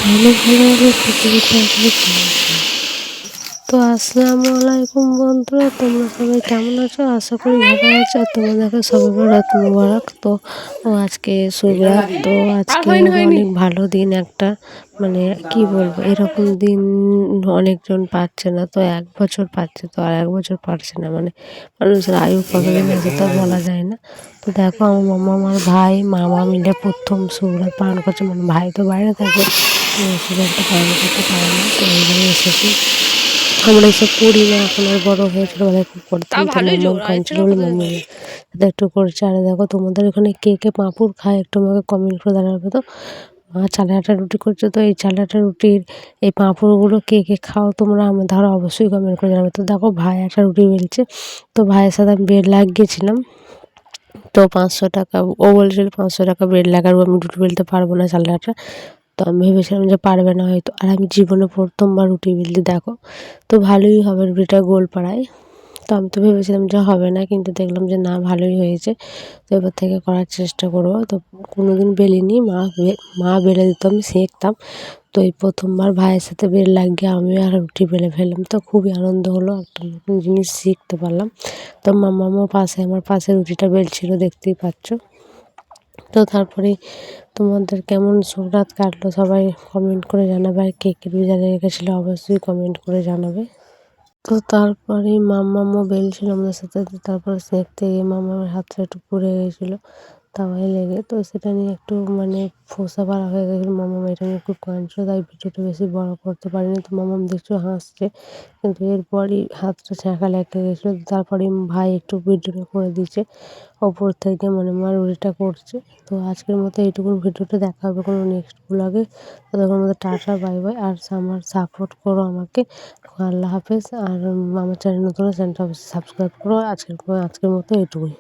অনেক ভালো ভালো পৃথিবীতে আসলে তো আসসালামু আলাইকুম বন্ধুরা, তোমরা সবাই কেমন আছো? আশা করি ভালো আছো। আর তোমাদেরকে সবে রাত মুবারক। তো আজকে শুভরাত। তো আজকে অনেক ভালো দিন একটা, মানে কি বলবো, এরকম দিন অনেকজন পাচ্ছে না। তো 1 বছর পাচ্ছে, তো আর 1 বছর পারছে না, মানে মানুষের আয়ু কতদিন আছে তা বলা যায় না। তো দেখো, আমার মামা, আমার ভাই, মামা মিলে প্রথম শুভরাত পালন করছে। মানে ভাই তো বাইরে থাকে, তো শুভরাতটা পালন করতে পারে না, তো এই জন্য এসেছি। আমরা এসব করি না, এখন আর বড় হয়ে ছোটবেলায় খুব করতাম। তো মাম্মাম কাঁদছিল বলে মাম্মি সাথে একটু করেছে। আর দেখো, তোমাদের এখানে কে কে পাঁপড় খায় একটু আমাকে কমেন্ট করে জানাবে। তো মা চালে আটা রুটি করছে, তো এই চালে আটা রুটির এই পাঁপড়গুলো কে কে খাও তোমরা, আমার ধরো অবশ্যই কমেন্ট করে জানাবে। তো দেখো, ভাই একটা রুটি বেলছে, তো ভাইয়ের সাথে আমি বেড লাগিয়েছিলাম। তো 500 টাকা ও বলছিল, 500 টাকা বেড লাগাবো, আমি রুটি বেলতে পারবো না চালে আটা। তো আমি ভেবেছিলাম যে পারবে না হয়তো। আর আমি জীবনে প্রথমবার রুটি বেলতে, দেখো তো ভালোই হবে রুটিটা গোল পাড়ায়। তো আমি তো ভেবেছিলাম যে হবে না, কিন্তু দেখলাম যে না, ভালোই হয়েছে। তো এবার থেকে করার চেষ্টা করবো। তো কোনোদিন বেলিনি, মা বেলে দিত, আমি শিখতাম। তো এই প্রথমবার ভাইয়ের সাথে বেল লাগিয়ে আমি আর রুটি বেলে ফেললাম। তো খুবই আনন্দ হলো, একটা নতুন জিনিস শিখতে পারলাম। তো মামাও পাশে, আমার পাশে রুটিটা বেলছিল, দেখতেই পাচ্ছ। তো তারপরে তোমাদের কেমন শুভরাত কাটলো সবাই কমেন্ট করে জানাবে। আর কে কে রোজা রেখেছিল অবশ্যই কমেন্ট করে জানাবে। তো তারপরে মাম্মামও বেলছিল আমাদের সাথে। তো তারপরে সেঁকতে গিয়ে মাম্মামের হাতটা একটু পুড়ে গেছিলো তাওয়ায় লেগে। তো সেটা নিয়ে একটু মানে ফোসা পাড়া হয়ে গেছিলো। মাম্মাম এটা নিয়ে খুব কাঁদছিল, তাই ভিডিওটা বেশি বড় করতে পারিনি। তো মাম্মাম দেখছো হাসছে, কিন্তু এরপরই হাতটা ছ্যাঁকা লেগে গেছিলো। তারপরে ভাই একটু ভিডিওটা করে দিয়েছে ওপর থেকে, মানে মা রুটিটা করছে। তো আজকের মতো এইটুকুন, ভিডিওটা দেখা হবে কোনো নেক্সট ব্লগে। ততক্ষণ মতো টাটা, বাই বাই। আর আমার সাপোর্ট করো আমাকে। আল্লাহ হাফেজ। আর আমার চ্যানেল নতুন, চ্যানেলটা অবশ্যই সাবস্ক্রাইব করো। আজকের মতো এইটুকুই।